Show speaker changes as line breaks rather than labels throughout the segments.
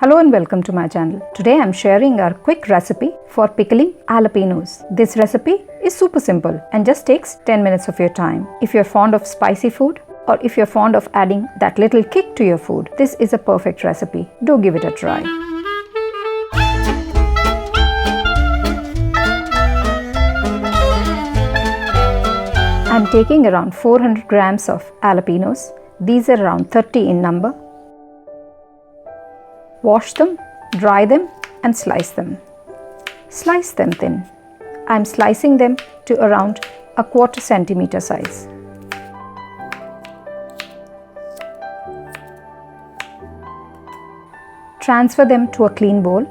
Hello and welcome to my channel. Today I am sharing a quick recipe for pickling jalapenos. This recipe is super simple and just takes 10 minutes of your time. If you're fond of spicy food or if you're fond of adding that little kick to your food, this is a perfect recipe. Do give it a try. I'm taking around 400 grams of jalapenos. These are around 30 in number. Wash them, dry them and slice them. Slice them thin. I'm slicing them to around a 1/4 centimeter size. Transfer them to a clean bowl.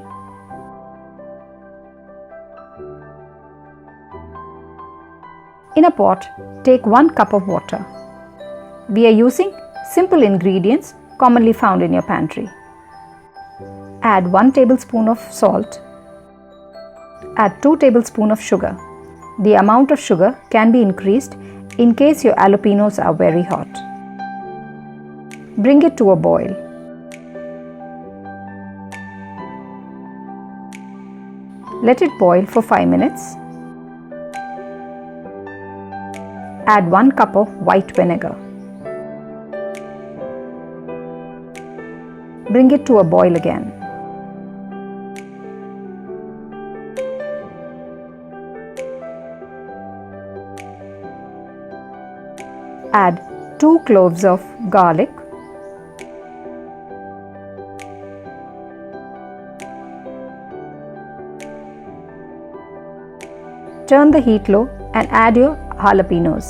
In a pot, take 1 cup of water. We are using simple ingredients commonly found in your pantry. Add 1 tablespoon of salt. Add 2 tablespoons of sugar. The amount of sugar can be increased in case your jalapenos are very hot. Bring it to a boil. Let it boil for 5 minutes. Add 1 cup of white vinegar. Bring it to a boil again. Add 2 cloves of garlic. Turn the heat low and add your jalapenos.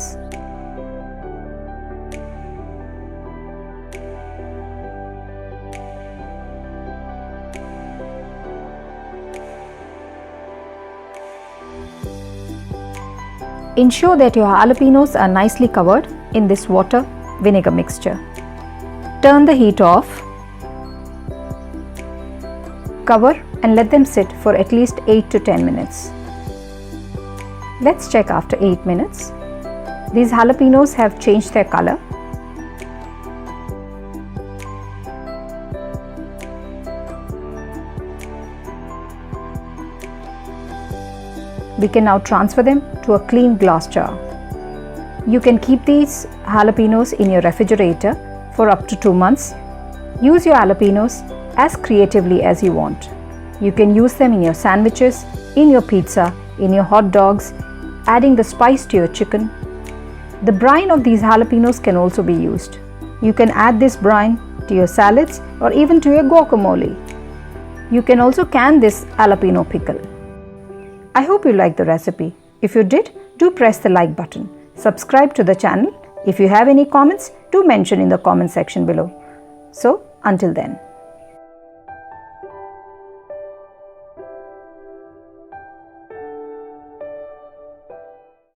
Ensure that your jalapenos are nicely covered in this water vinegar mixture. Turn the heat off. Cover and let them sit for at least 8 to 10 minutes. Let's check after 8 minutes. These jalapenos have changed their color. We can now transfer them to a clean glass jar. You can keep these jalapenos in your refrigerator for up to 2 months. Use your jalapenos as creatively as you want. You can use them in your sandwiches, in your pizza, in your hot dogs, adding the spice to your chicken. The brine of these jalapenos can also be used. You can add this brine to your salads or even to your guacamole. You can also can this jalapeno pickle. I hope you liked the recipe. If you did, do press the like button. Subscribe to the channel. If you have any comments, do mention in the comment section below. So, until then.